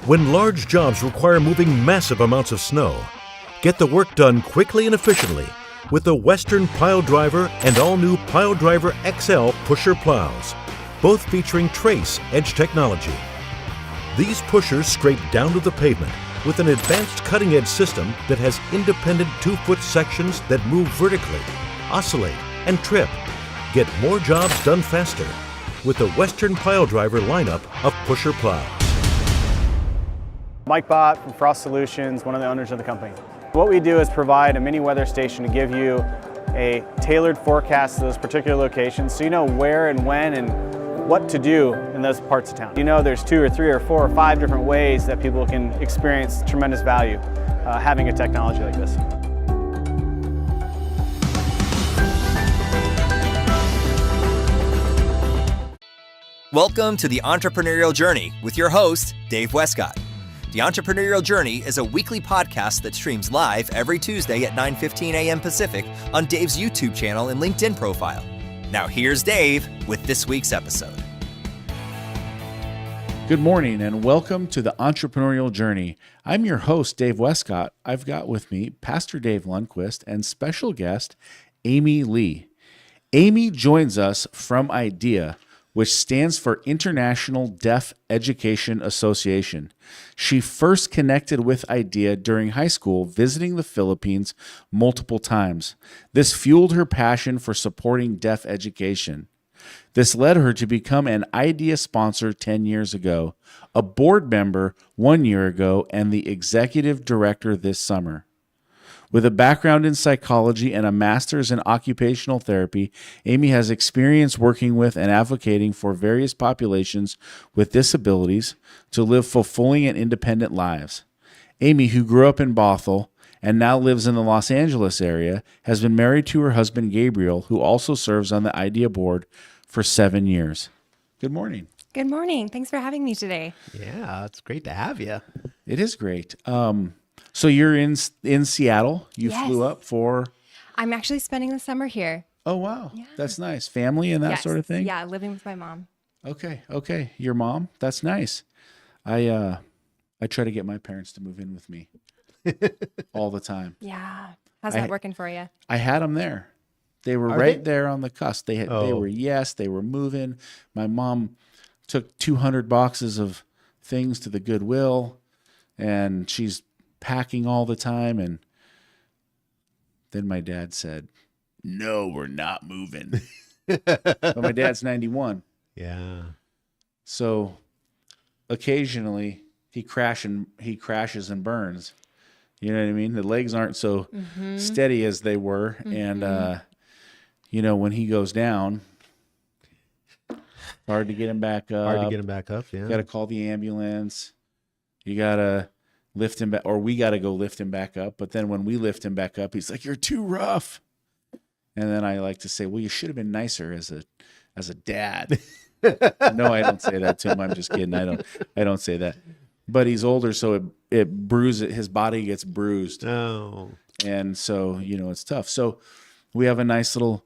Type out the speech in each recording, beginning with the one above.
When large jobs require moving massive amounts of snow, get the work done quickly and efficiently with the Western Pile Driver and all-new Pile Driver XL pusher plows, both featuring Trace Edge technology. These pushers scrape down to the pavement with an advanced cutting-edge system that has independent 2-foot sections that move vertically, oscillate, and trip. Get more jobs done faster with the Western Pile Driver lineup of pusher plows. Mike Bott from Frost Solutions, one of the owners of the company. What we do is provide a mini weather station to give you a tailored forecast to those particular locations so you know where and when and what to do in those parts of town. You know there's 2 or 3 or 4 or 5 different ways that people can experience tremendous value having a technology like this. Welcome to the Entrepreneurial Journey with your host, Dave Wescott. The Entrepreneurial Journey is a weekly podcast that streams live every Tuesday at 9:15 a.m. Pacific on Dave's YouTube channel and LinkedIn profile. Now here's Dave with this week's episode. Good morning and welcome to the Entrepreneurial Journey. I'm your host, Dave Wescott. I've got with me Pastor Dave Lundquist and special guest, Amy Lee. Amy joins us from IDEA, which stands for International Deaf Education Association. She first connected with IDEA during high school, visiting the Philippines multiple times. This fueled her passion for supporting deaf education. This led her to become an IDEA sponsor 10 years ago, a board member 1 year ago, and the executive director this summer. With a background in psychology and a master's in occupational therapy, Amy has experience working with and advocating for various populations with disabilities to live fulfilling and independent lives. Amy, who grew up in Bothell and now lives in the Los Angeles area, has been married to her husband, Gabriel, who also serves on the IDEA board for 7 years. Good morning. Good morning. Thanks for having me today. Yeah, it's great to have you. It is great. So you're in Seattle. You Yes. flew up for... I'm actually spending the summer here. Oh, wow. Yeah. That's nice. Family and that Yes. sort of thing? Yeah, living with my mom. Okay. Your mom? That's nice. I try to get my parents to move in with me all the time. Yeah. How's that working for you? I had them there. They were there on the cusp. They were moving. My mom took 200 boxes of things to the Goodwill, and she's packing all the time. And then my dad said, "No, we're not moving." But my dad's 91. Yeah. So occasionally he crashes and burns. You know what I mean? The legs aren't so steady as they were. And, when he goes down, hard to get him back up. Hard to get him back up, yeah. You got to call the ambulance. You got to lift him back, or we got to go lift him back up. But then when we lift him back up, he's like, "You're too rough." And then I like to say, "Well, you should have been nicer as a dad." No, I don't say that to him. I'm just kidding. I don't say that. But he's older, so it bruises, his body gets bruised. Oh. And so, it's tough. So we have a nice little,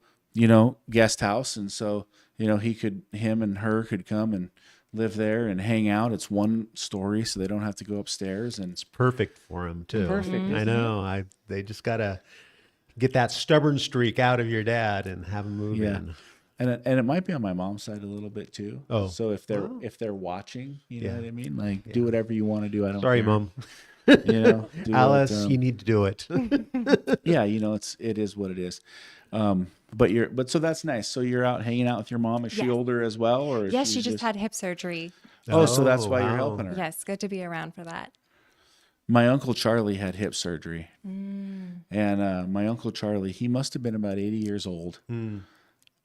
guest house. And so, him and her could come and live there and hang out. It's one story, so they don't have to go upstairs. And It's perfect for him, too. Perfect, I know. They just got to get that stubborn streak out of your dad and have him move in. And it might be on my mom's side a little bit too. Oh. So if they're watching, you know what I mean? Like, do whatever you want to do. I don't Sorry, care. Mom. Do Alice, what, you need to do it. yeah, it is what it is. But so that's nice. So you're out hanging out with your mom. Is she Yes. older as well, or? Yes, she just had hip surgery. Oh, so that's why you're wow. helping her. Yes, good to be around for that. My Uncle Charlie had hip surgery, and my Uncle Charlie, he must have been about 80 years old.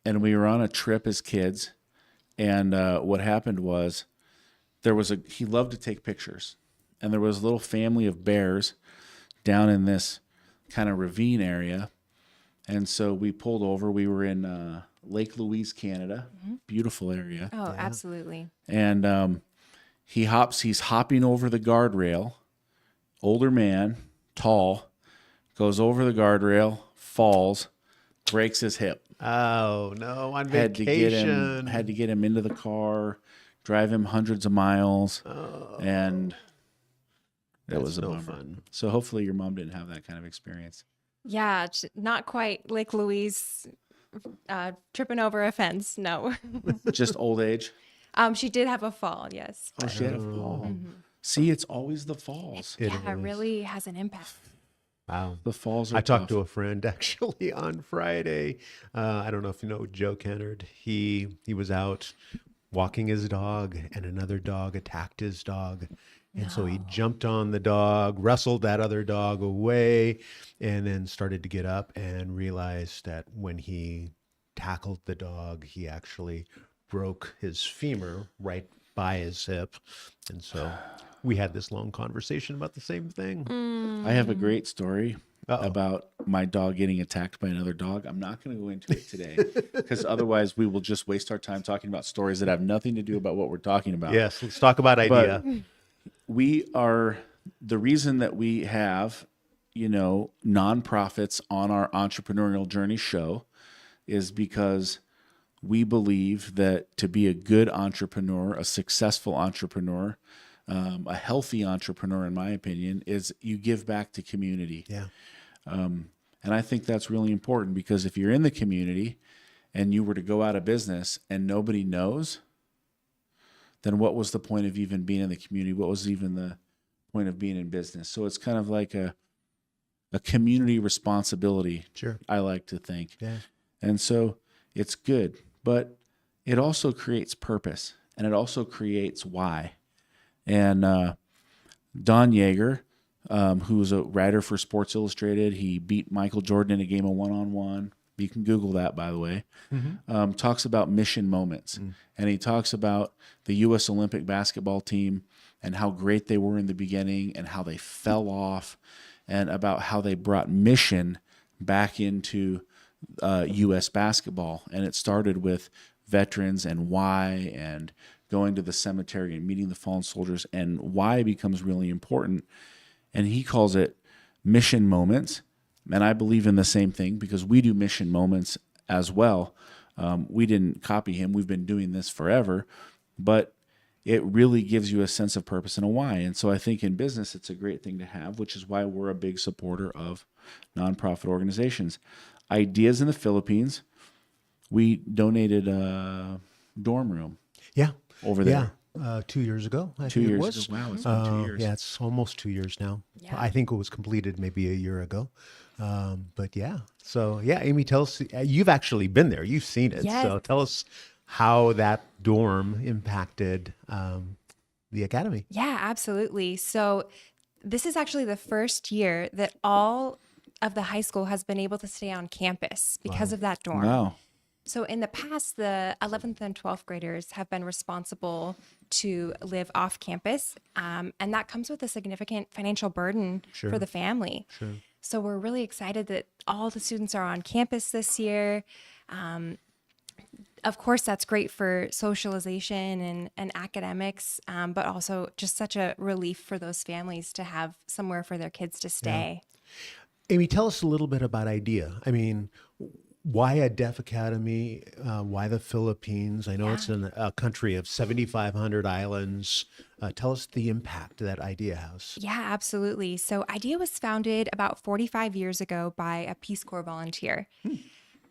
And we were on a trip as kids, and what happened was he loved to take pictures, and there was a little family of bears down in this kind of ravine area, and so we pulled over. We were in Lake Louise, Canada, beautiful area. Oh, absolutely. And he's hopping over the guardrail, older man, tall, goes over the guardrail, falls, breaks his hip. Oh, no, on Had vacation. to get him into the car, drive him hundreds of miles, and It was a no bummer. fun. So hopefully your mom didn't have that kind of experience. Yeah, not quite like Louise tripping over a fence. No. Just old age. She did have a fall, yes. Oh, she had a fall. See, it's always the falls. Yeah, it really has an impact. Wow. The falls are I talked tough. to a friend actually on Friday. I don't know if you know Joe Kennard. He was out walking his dog, and another dog attacked his dog. And so he jumped on the dog, wrestled that other dog away, and then started to get up and realized that when he tackled the dog, he actually broke his femur right by his hip. And so we had this long conversation about the same thing. I have a great story Uh-oh. about my dog getting attacked by another dog. I'm not going to go into it today because otherwise we will just waste our time talking about stories that have nothing to do about what we're talking about. Yes, let's talk about idea. We are the reason that we have, nonprofits on our entrepreneurial journey show is because we believe that to be a good entrepreneur, a successful entrepreneur, a healthy entrepreneur, in my opinion, is you give back to community. Yeah. And I think that's really important because if you're in the community and you were to go out of business and nobody knows, then what was the point of even being in the community? What was even the point of being in business? So it's kind of like a community responsibility, Sure. I like to think. Yeah. And so it's good, but it also creates purpose and it also creates why. And Don Yeager, who's a writer for Sports Illustrated, he beat Michael Jordan in a game of one-on-one. You can Google that, by the way. Talks about mission moments. And he talks about the U.S. Olympic basketball team and how great they were in the beginning and how they fell off and about how they brought mission back into U.S. basketball. And it started with veterans and why and going to the cemetery and meeting the fallen soldiers and why becomes really important. And he calls it mission moments. And I believe in the same thing because we do mission moments as well. We didn't copy him. We've been doing this forever, but it really gives you a sense of purpose and a why. And so I think in business, it's a great thing to have, which is why we're a big supporter of nonprofit organizations. Ideas in the Philippines, we donated a dorm room Yeah. over there. Yeah. 2 years ago, I 2 think years it was. ago. Wow, it's been 2 years. Yeah, it's almost 2 years now. Yeah. I think it was completed maybe a year ago. But yeah. So yeah, Amy, tell us, you've actually been there. You've seen it. Yes. So tell us how that dorm impacted the academy. Yeah, absolutely. So this is actually the first year that all of the high school has been able to stay on campus because of that dorm. Wow. So in the past, the 11th and 12th graders have been responsible to live off campus, and that comes with a significant financial burden for the family. Sure. So we're really excited that all the students are on campus this year. Of course, that's great for socialization and academics, but also just such a relief for those families to have somewhere for their kids to stay. Amy, tell us a little bit about IDEA. I mean, why a deaf academy? Why the Philippines? I know it's in a country of 7,500 islands. Tell us the impact that IDEA has. Yeah, absolutely. So IDEA was founded about 45 years ago by a Peace Corps volunteer.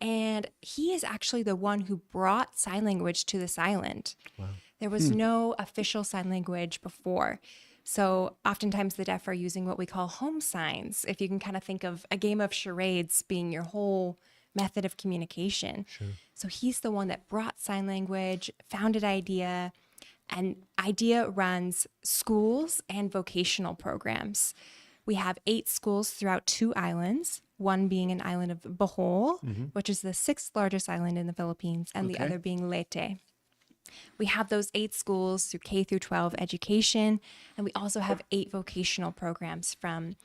And he is actually the one who brought sign language to this island. Wow. There was no official sign language before. So oftentimes the deaf are using what we call home signs, if you can kind of think of a game of charades being your whole method of communication. Sure. So he's the one that brought sign language, founded IDEA, and IDEA runs schools and vocational programs. We have 8 schools throughout 2 islands, one being an island of Bohol, which is the 6th largest island in the Philippines, and the other being Leyte. We have those 8 schools through K through 12 education, and we also have 8 vocational programs from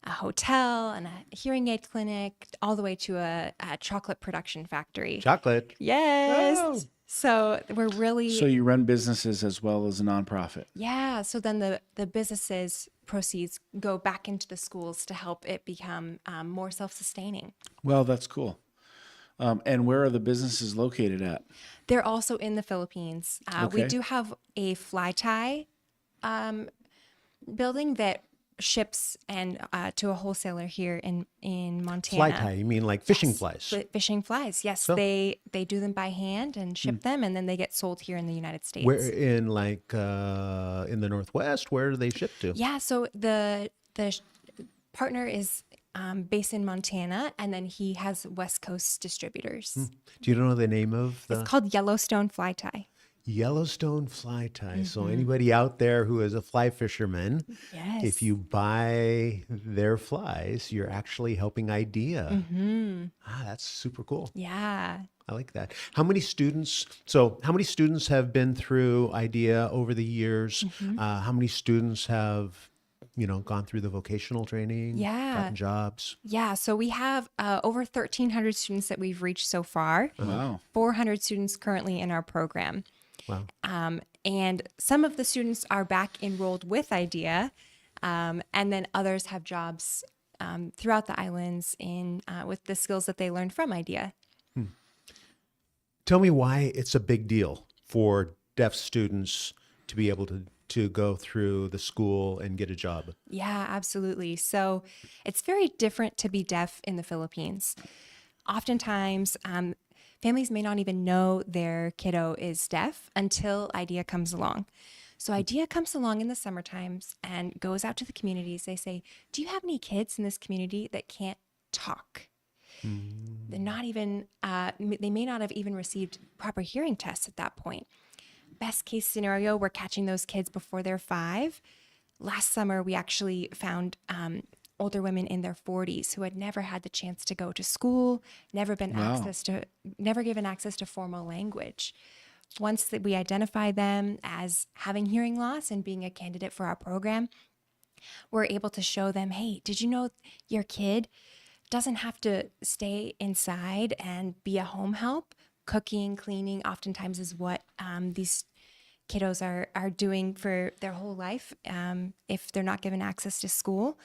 a hotel and a hearing aid clinic all the way to a chocolate production factory. Chocolate. Yes. Oh. So we're really... So you run businesses as well as a nonprofit. Yeah. So then the businesses proceeds go back into the schools to help it become more self-sustaining. Well, that's cool. And where are the businesses located at? They're also in the Philippines. We Okay. do have a fly tie building that ships and to a wholesaler here in Montana. Fly tie, you mean like fishing flies? Fishing flies, yes. So- They do them by hand and ship them, and then they get sold here in the United States. Where in like in the Northwest, where do they ship to? Yeah, so the partner is based in Montana, and then he has West Coast distributors. Do you know the name of the It's called Yellowstone Fly Tie. Yellowstone fly tie? So anybody out there who is a fly fisherman, Yes. if you buy their flies, you're actually helping IDEA. That's super cool. Yeah. I like that. How many students? So, how many students have been through IDEA over the years? How many students have, gone through the vocational training? Yeah. Gotten jobs. Yeah, so we have over 1,300 students that we've reached so far. Wow. 400 students currently in our program. Wow. And some of the students are back enrolled with IDEA, and then others have jobs throughout the islands with the skills that they learned from IDEA. Tell me why it's a big deal for deaf students to be able to go through the school and get a job. Yeah, absolutely. So it's very different to be deaf in the Philippines. Oftentimes, families may not even know their kiddo is deaf until IDEA comes along. So IDEA comes along in the summer times and goes out to the communities. They say, do you have any kids in this community that can't talk? They're not even, they may not have even received proper hearing tests at that point. Best case scenario, we're catching those kids before they're 5. Last summer, we actually found older women in their 40s who had never had the chance to go to school, never given access to formal language. Once that we identify them as having hearing loss and being a candidate for our program, we're able to show them, hey, did you know your kid doesn't have to stay inside and be a home help? Cooking, cleaning oftentimes is what these kiddos are doing for their whole life if they're not given access to school.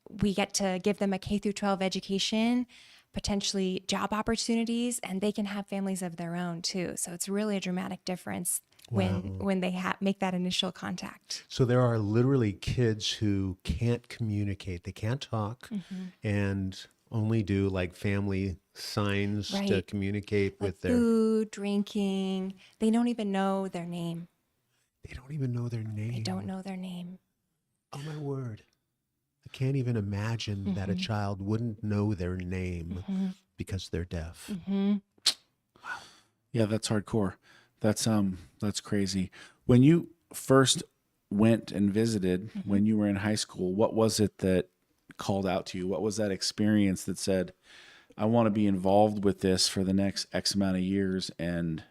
We get to give them a K through 12 education, potentially job opportunities, and they can have families of their own too. So it's really a dramatic difference when they make that initial contact. So there are literally kids who can't communicate. They can't talk and only do like family signs to Right. communicate with their... Food, drinking, they don't even know their name. They don't even know their name. They don't know their name. Oh my word. I can't even imagine that a child wouldn't know their name because they're deaf. Yeah, that's hardcore. That's crazy. When you first went and visited when you were in high school, what was it that called out to you? What was that experience that said, I want to be involved with this for the next X amount of years? And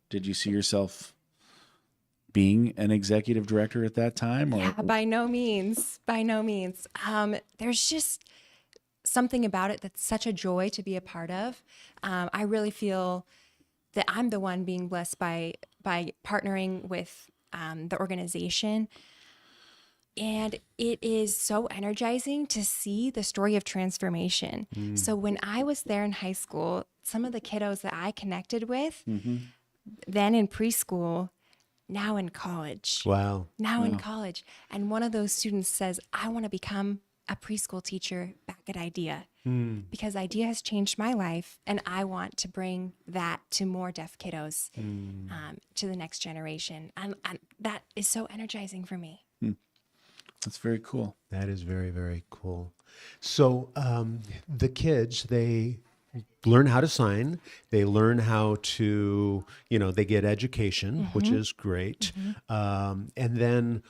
did you see yourself being an executive director at that time? Or? Yeah, by no means. By no means. There's just something about it that's such a joy to be a part of. I really feel that I'm the one being blessed by partnering with the organization. And it is so energizing to see the story of transformation. So when I was there in high school, some of the kiddos that I connected with, then in preschool, now in college. Wow. Now in college. And one of those students says, I want to become a preschool teacher back at IDEA because IDEA has changed my life, and I want to bring that to more deaf kiddos, to the next generation. And that is so energizing for me. That's very cool. That is very, very cool. So the kids, they learn how to sign. They learn how to, they get education, which is great. And then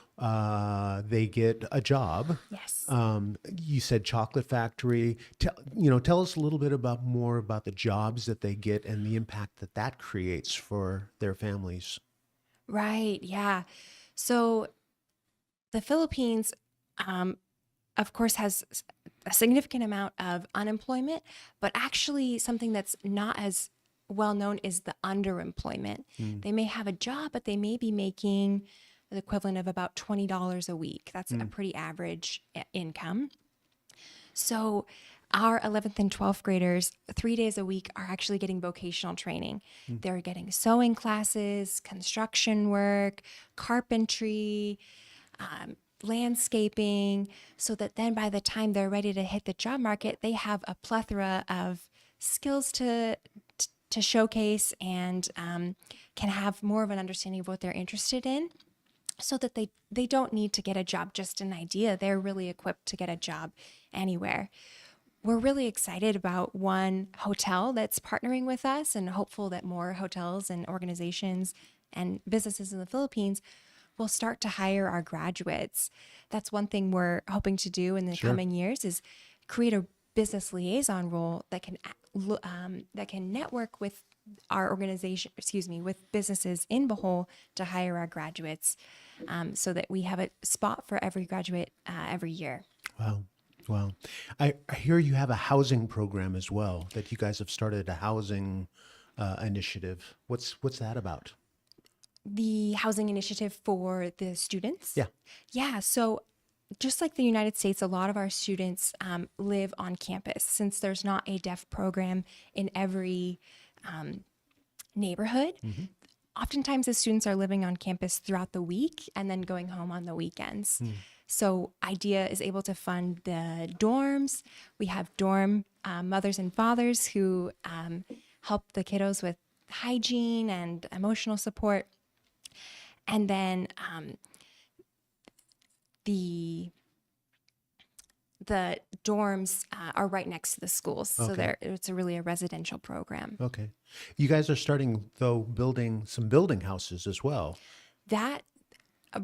they get a job. Yes. You said chocolate factory. Tell us a little bit more about the jobs that they get and the impact that creates for their families. Right. Yeah. So the Philippines, of course, has a significant amount of unemployment, but actually something that's not as well known is the underemployment. They may have a job, but they may be making the equivalent of about $20 a week. That's a pretty average income. So our 11th and 12th graders, 3 days a week, are actually getting vocational training. They're getting sewing classes, construction work, carpentry, landscaping, so that then by the time they're ready to hit the job market, they have a plethora of skills to showcase, and can have more of an understanding of what they're interested in, so that they don't need to get a job just an idea. They're really equipped to get a job anywhere. We're really excited about one hotel that's partnering with us, and hopeful that more hotels and organizations and businesses in the Philippines will start to hire our graduates. That's one thing we're hoping to do in the coming years, is create a business liaison role that can network with our organization, with businesses in Bohol to hire our graduates, so that we have a spot for every graduate every year. Wow. Wow. I hear you have a housing program as well, that you guys have started a housing initiative. What's that about? The housing initiative for the students? Yeah. Yeah. So just like the United States, a lot of our students live on campus, since there's not a deaf program in every neighborhood. Oftentimes the students are living on campus throughout the week and then going home on the weekends. So IDEA is able to fund the dorms. We have dorm mothers and fathers who help the kiddos with hygiene and emotional support. And then the dorms are right next to the schools. So it's really a residential program. Okay. You guys are starting, though, building some building houses as well. That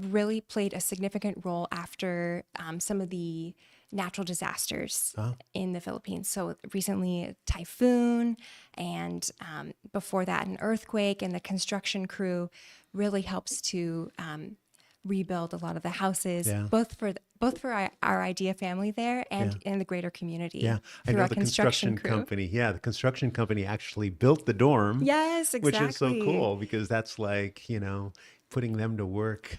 really played a significant role after some of the natural disasters in the Philippines. So recently a typhoon, and before that an earthquake, and the construction crew really helps to rebuild a lot of the houses, both for our IDEA family there and in the greater community. Yeah, I know the construction company. Yeah, the construction company actually built the dorm. Yes, exactly. Which is so cool, because that's like, putting them to work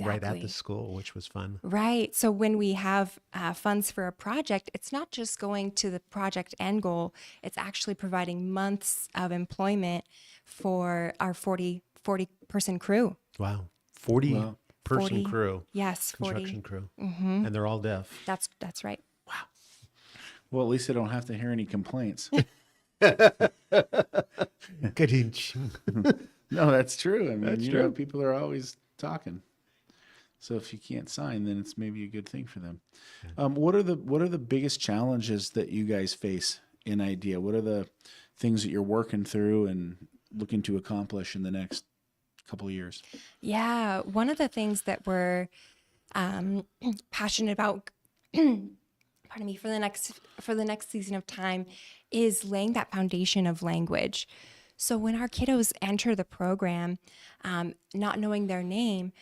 right at the school, which was fun. Right. So when we have funds for a project, it's not just going to the project end goal, it's actually providing months of employment for our 40-person crew. Wow. 40-person crew. Yes, 40. Construction crew. And they're all deaf. That's right. Wow. Well, at least I don't have to hear any complaints. No, that's true. I mean, people are always talking. So if you can't sign, then it's maybe a good thing for them. What are the biggest challenges that you guys face in IDEA? What are the things that you're working through and looking to accomplish in the next couple of years? Yeah, one of the things that we're passionate about, pardon me, for the next season of time, is laying that foundation of language. So when our kiddos enter the program, not knowing their name,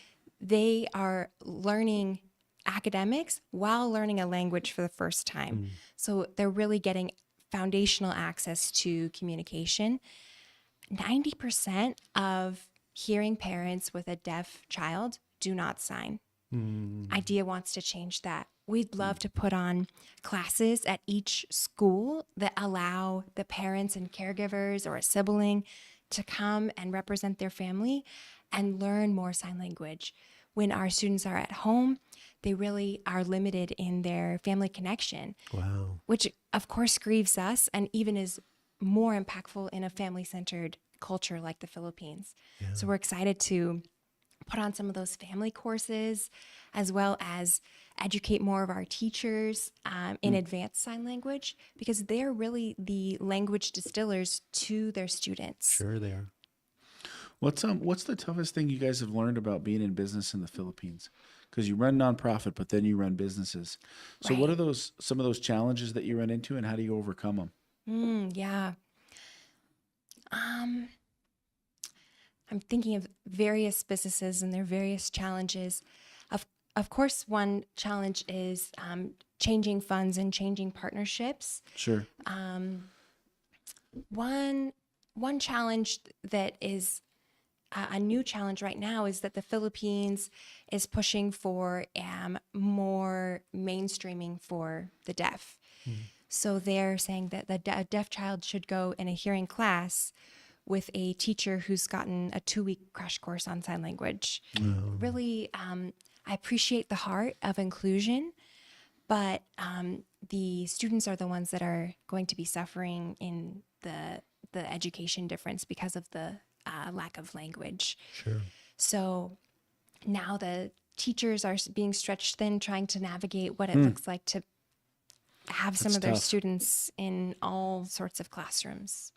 they are learning academics while learning a language for the first time. So they're really getting foundational access to communication. 90% of hearing parents with a deaf child do not sign. IDEA wants to change that. We'd love to put on classes at each school that allow the parents and caregivers or a sibling to come and represent their family and learn more sign language. When our students are at home, they really are limited in their family connection. Wow. Which of course grieves us, and even is more impactful in a family-centered culture like the Philippines. So we're excited to put on some of those family courses, as well as educate more of our teachers in advanced sign language, because they're really the language distillers to their students. Sure they are. What's the toughest thing you guys have learned about being in business in the Philippines? Because you run nonprofit, but then you run businesses. So what are some of those challenges that you run into, and how do you overcome them? Yeah. I'm thinking of various businesses and their various challenges. Of course, one challenge is changing funds and changing partnerships. Sure. One challenge that is a new challenge right now is that the Philippines is pushing for more mainstreaming for the deaf. So they're saying that the deaf child should go in a hearing class with a teacher who's gotten a 2-week crash course on sign language. Really I appreciate the heart of inclusion, but the students are the ones that are going to be suffering in the education difference because of the lack of language. Sure. So now the teachers are being stretched thin, trying to navigate what it looks like to have some That's of their tough. students in all sorts of classrooms.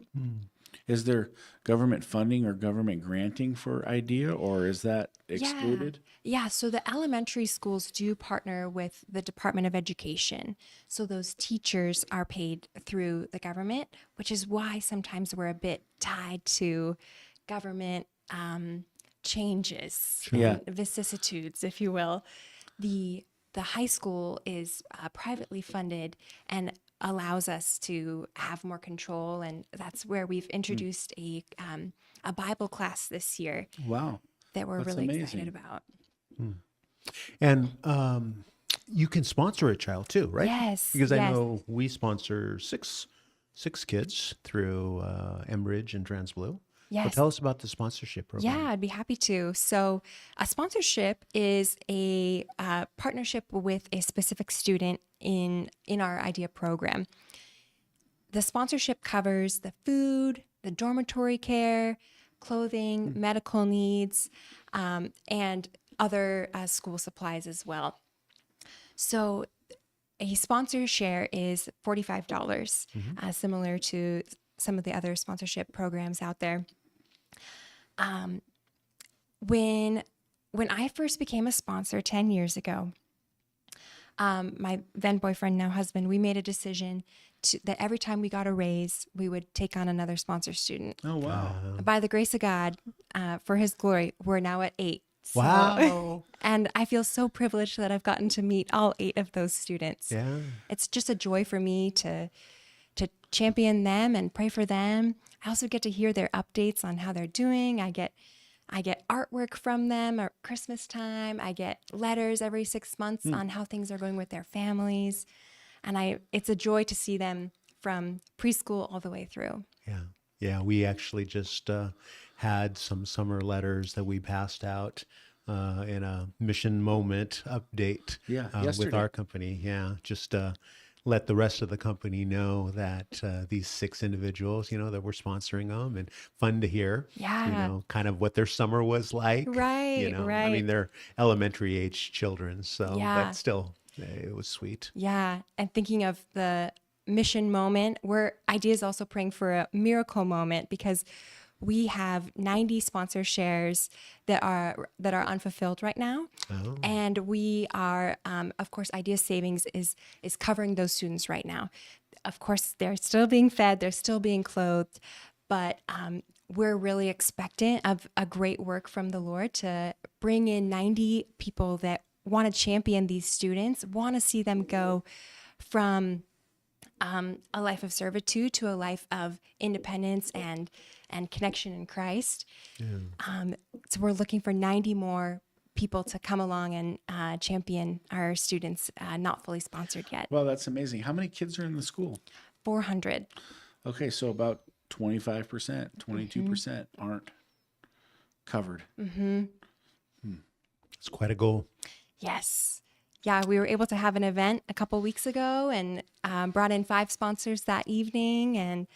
Is there government funding or government granting for IDEA, or is that excluded? Yeah, so the elementary schools do partner with the Department of Education. So those teachers are paid through the government, which is why sometimes we're a bit tied to government changes, Yeah. and vicissitudes, if you will. The high school is privately funded and allows us to have more control, and that's where we've introduced a Bible class this year Wow. that we're That's really amazing. excited about. And you can sponsor a child too, right? Yes, Because I yes. know we sponsor six kids through Enbridge and TransBlue. So Yes. tell us about the sponsorship program. Yeah, I'd be happy to. So, a sponsorship is a partnership with a specific student in our IDEA program. The sponsorship covers the food, the dormitory care, clothing, medical needs, and other school supplies as well. So, a sponsor share is $45, similar to some of the other sponsorship programs out there. When I first became a sponsor 10 years ago, my then boyfriend, now husband, we made a decision that every time we got a raise, we would take on another sponsor student. Oh, wow. By the grace of God, for his glory, we're now at 8. So- Wow. and I feel so privileged that I've gotten to meet all 8 of those students. Yeah. It's just a joy for me to champion them and pray for them. I also get to hear their updates on how they're doing. I get artwork from them at Christmas time. I get letters every 6 months on how things are going with their families. And it's a joy to see them from preschool all the way through. Yeah. Yeah. We actually just had some summer letters that we passed out in a mission moment update Yeah, with yesterday. our company. Yeah. Just let the rest of the company know that these 6 individuals, that we're sponsoring them, and fun to hear, Yeah. kind of what their summer was like. Right, I right. mean, they're elementary age children, so Yeah. but still, it was sweet. Yeah. And thinking of the mission moment, IDEA is also praying for a miracle moment, because we have 90 sponsor shares that are unfulfilled right now. Oh. And we are, of course, IDEA Savings is covering those students right now. Of course, they're still being fed, they're still being clothed, but we're really expectant of a great work from the Lord to bring in 90 people that want to champion these students, want to see them go from a life of servitude to a life of independence and connection in Christ. So we're looking for 90 more people to come along and champion our students not fully sponsored yet. Well, that's amazing. How many kids are in the school? 400. Okay, so about 25%, 22% aren't covered. It's quite a goal. Yes. Yeah, we were able to have an event a couple weeks ago and brought in 5 sponsors that evening, and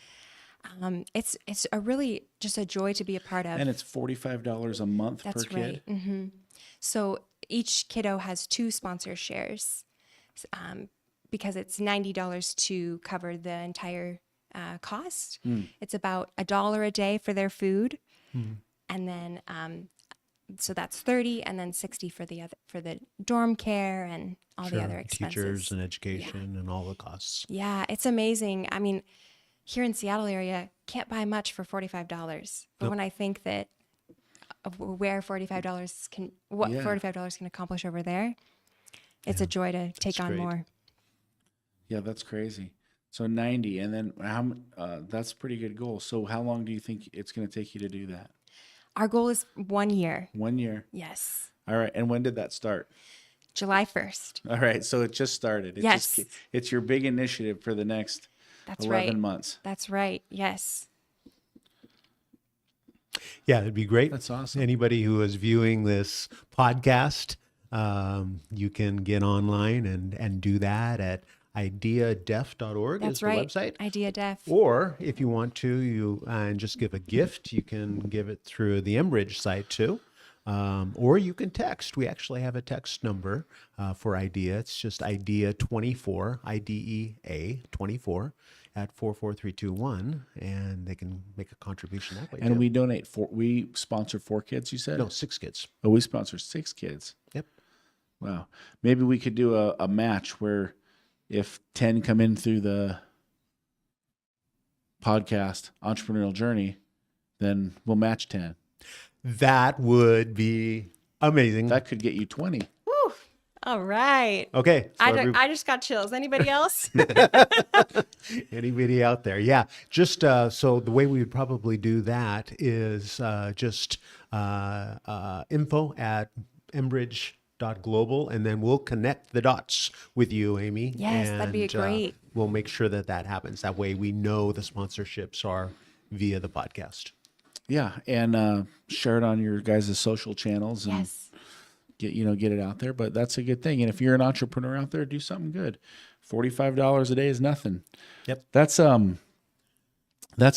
it's a really just a joy to be a part of. And it's $45 a month That's per kid. right. So each kiddo has 2 sponsor shares, because it's $90 to cover the entire cost. It's about $1 a day for their food, and then so that's 30, and then 60 for the dorm care and all the other expenses. Teachers and education and all the costs. Yeah, it's amazing. I mean, here in Seattle area, can't buy much for $45. But when I think that of where $45 can Yeah. $45 can accomplish over there, it's a joy to take on great. more. Yeah, that's crazy. So 90, and then that's a pretty good goal. So how long do you think it's going to take you to do that? Our goal is 1 year. 1 year. Yes. All right. And when did that start? July 1st. All right. So it just started. Yes. It's your big initiative for the next That's 11 right. months. That's right. Yes. Yeah, it'd be great. That's awesome. Anybody who is viewing this podcast, You can get online and do that at ideadef.org is That's the right. website. Idea Def. Or if you want to, and just give a gift, you can give it through the Enbridge site too. Or you can text. We actually have a text number for IDEA. It's just IDEA 24, IDEA 24 at 44321, and they can make a contribution that way. And too. we sponsor 4 kids, you said? No, 6 kids. Oh, we sponsor 6 kids. Yep. Wow. Maybe we could do a match where if 10 come in through the podcast Entrepreneurial Journey, then we'll match 10. That would be amazing. That could get you 20. Woo. All right. Okay. So I just got chills. Anybody else? anybody out there? Yeah. Just so the way we would probably do that is just info at enbridge.global, and then we'll connect the dots with you, Amy. Yes, that'd be great. We'll make sure that happens. That way we know the sponsorships are via the podcast. Yeah, and share it on your guys' social channels and Yes. get it out there. But that's a good thing. And if you're an entrepreneur out there, do something good. $45 a day is nothing. Yep. That's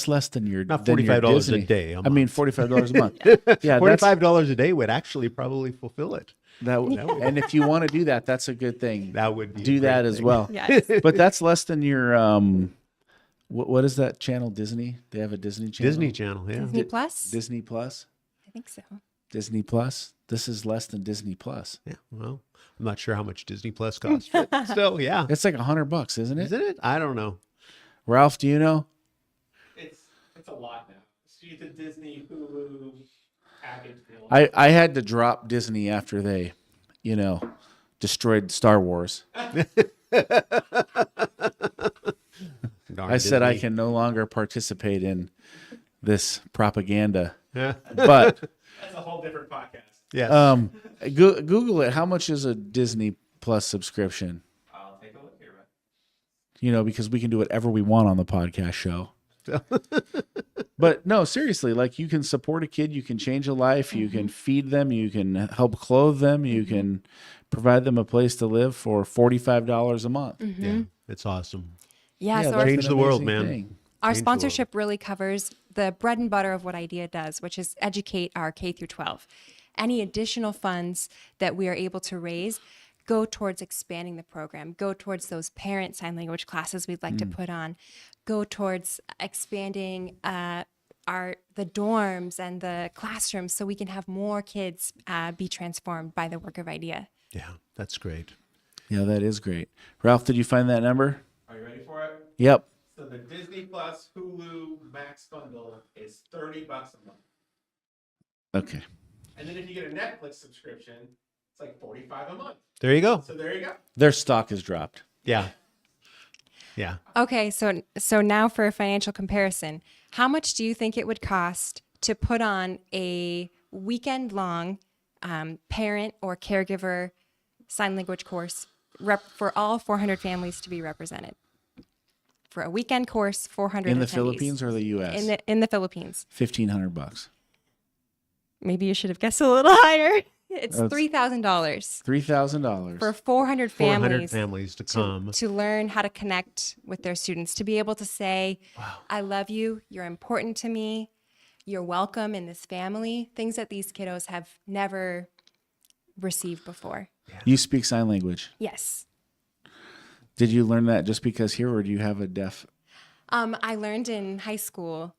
less than your Not than your $45 a Disney. day, a I mean, month. $45 a month. Yeah, $45 a day would actually probably fulfill it. and if you want to do that, that's a good thing. That would be a do great that as thing. well. Yes. But that's less than your what is that channel? Disney? They have a Disney channel. Disney Channel, yeah. Disney Plus? Disney Plus. I think so. Disney Plus. This is less than Disney Plus. Yeah, well, I'm not sure how much Disney Plus costs, but still, yeah. It's like $100, isn't it? Isn't it? I don't know. Ralph, do you know? It's a lot now. See the Disney Hulu package deal. I had to drop Disney after they, destroyed Star Wars. Darn I said I Disney. can no longer participate in this propaganda. Yeah. But That's a whole different podcast. Yes. Google it. How much is a Disney Plus subscription? I'll take a look here. Right? Because we can do whatever we want on the podcast show. But no, seriously, like you can support a kid, you can change a life, you can feed them, you can help clothe them, you can provide them a place to live for $45 a month. Yeah, it's awesome. Yeah, so that's Change an the world, amazing man. thing. our Change the world. sponsorship really covers the bread and butter of what IDEA does, which is educate our K through 12. Any additional funds that we are able to raise go towards expanding the program, go towards those parent sign language classes we'd like to put on, go towards expanding the dorms and the classrooms so we can have more kids be transformed by the work of IDEA. Yeah, that's great. Yeah, that is great. Ralph, did you find that number? Are you ready for it? Yep. So the Disney Plus Hulu Max bundle is $30 a month. Okay. And then if you get a Netflix subscription, it's like $45 a month. There you go. So there you go. Their stock has dropped. Yeah. Yeah. Okay, so now for a financial comparison, how much do you think it would cost to put on a weekend-long parent or caregiver sign language course for all 400 families to be represented? For a weekend course, 400 In the attendees. Philippines or the U.S.? In the Philippines. $1,500. Maybe you should have guessed a little higher. It's That's- $3,000 $3,000. for 400 400 families. families to come. To learn how to connect with their students, to be able to say, I love you, you're important to me, you're welcome in this family, things that these kiddos have never received before. You speak sign language. Yes. Did you learn that just because here, or do you have a deaf? I learned in high school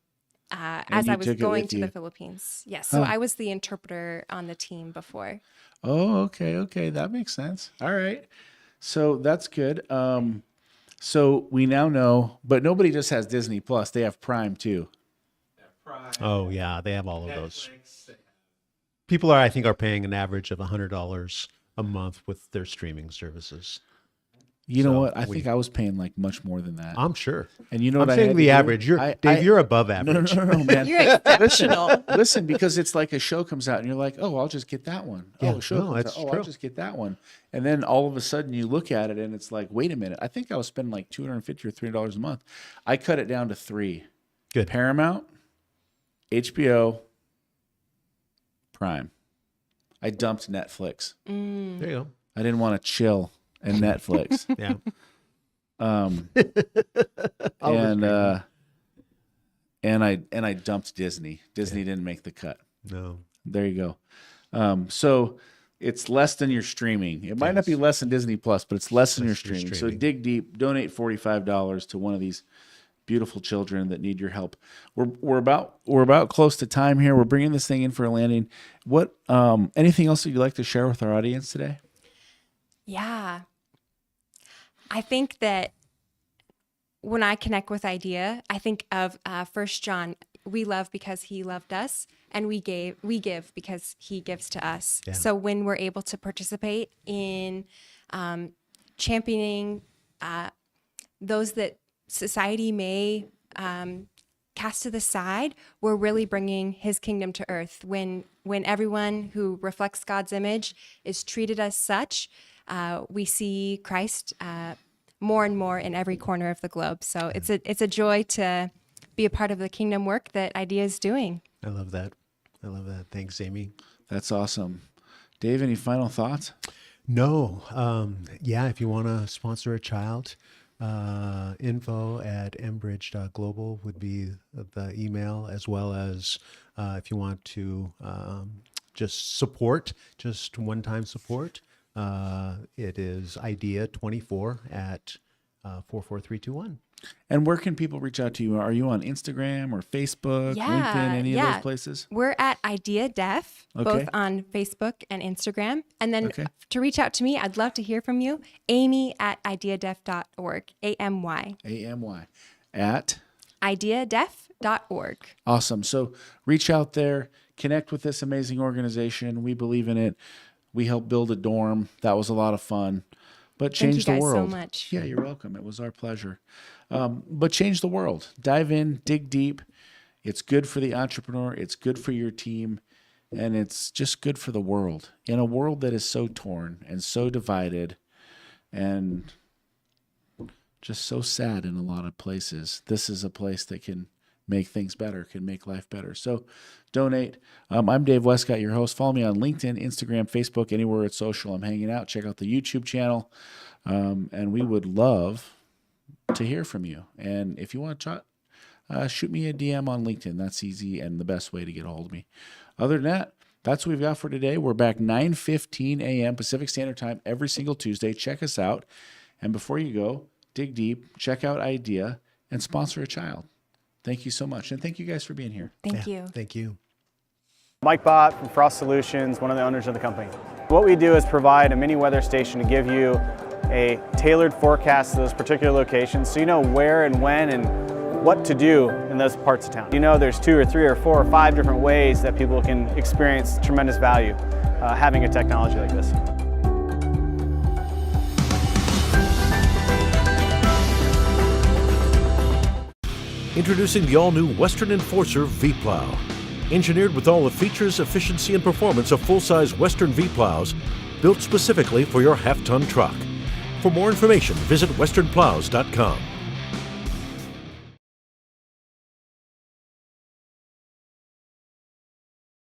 as you I was took it going with to you. the Philippines. Yes. So Huh. I was the interpreter on the team before. Oh, okay. That makes sense. All right. So that's good. So we now know, but nobody just has Disney Plus. They have Prime too. Prime, Oh, yeah. They have all of those. Netflix, they have- People are paying an average of $100 a month with their streaming services. You know So what? I think I was paying like much more than that. I'm sure. And you know I'm what I saying had the to do? average. You're Dave, you're above no, average. no, man. You're exceptional. Listen, because it's like a show comes out and you're like, oh, I'll just get that one. Yeah, Oh, a show no, comes out. that's Oh, true. I'll just get that one. And then all of a sudden you look at it and it's like, wait a minute. I think I was spending like $250 or $300 a month. I cut it down to 3. Good. Paramount, HBO, Prime. I dumped Netflix. There you go. I didn't want to chill and Netflix. Yeah. And I dumped Disney. Disney didn't make the cut. No. There you go. So it's less than your streaming. It might not be less than Disney Plus, but it's less than your streaming. So dig deep, donate $45 to one of these beautiful children that need your help. We're about close to time here. We're bringing this thing in for a landing. What anything else that you'd like to share with our audience today? Yeah. I think that when I connect with IDEA, I think of 1 John. We love because he loved us, and we give because he gives to us. Yeah. So when we're able to participate in championing those that society may cast to the side, we're really bringing his kingdom to earth. When everyone who reflects God's image is treated as such, we see Christ more and more in every corner of the globe. So it's a joy to be a part of the kingdom work that IDEA is doing. I love that. Thanks, Amy. That's awesome. Dave, any final thoughts? No. Yeah, if you want to sponsor a child, info@mbridge.global would be the email, as well as if you want to just support, just one-time support, it is idea24@44321. And where can people reach out to you? Are you on Instagram or Facebook, LinkedIn, any of those places? We're at Idea Def, both on Facebook and Instagram. And then to reach out to me, I'd love to hear from you. Amy@ideadef.org. AMY. AMY. At? Ideadef.org. Awesome. So reach out there, connect with this amazing organization. We believe in it. We helped build a dorm. That was a lot of fun. But change the world. Thank you guys so much. Yeah, you're welcome. It was our pleasure. But change the world. Dive in, dig deep. It's good for the entrepreneur. It's good for your team. And it's just good for the world. In a world that is so torn and so divided and just so sad in a lot of places, this is a place that can make things better, can make life better. So donate. I'm Dave Wescott, your host. Follow me on LinkedIn, Instagram, Facebook, anywhere it's social. I'm hanging out. Check out the YouTube channel. And we would love to hear from you. And if you want to chat, shoot me a DM on LinkedIn. That's easy and the best way to get a hold of me. Other than that, that's what we've got for today. We're back 9:15 a.m. Pacific Standard Time every single Tuesday. Check us out. And before you go, dig deep, check out IDEA, and sponsor a child. Thank you so much. And thank you guys for being here. Thank you. Thank you. Mike Bott from Frost Solutions, one of the owners of the company. What we do is provide a mini weather station to give you a tailored forecast to those particular locations, so you know where and when and what to do in those parts of town. You know there's 2 or 3 or 4 or 5 different ways that people can experience tremendous value having a technology like this. Introducing the all-new Western Enforcer V-Plow. Engineered with all the features, efficiency, and performance of full-size Western V-Plows, built specifically for your half-ton truck. For more information, visit westernplows.com.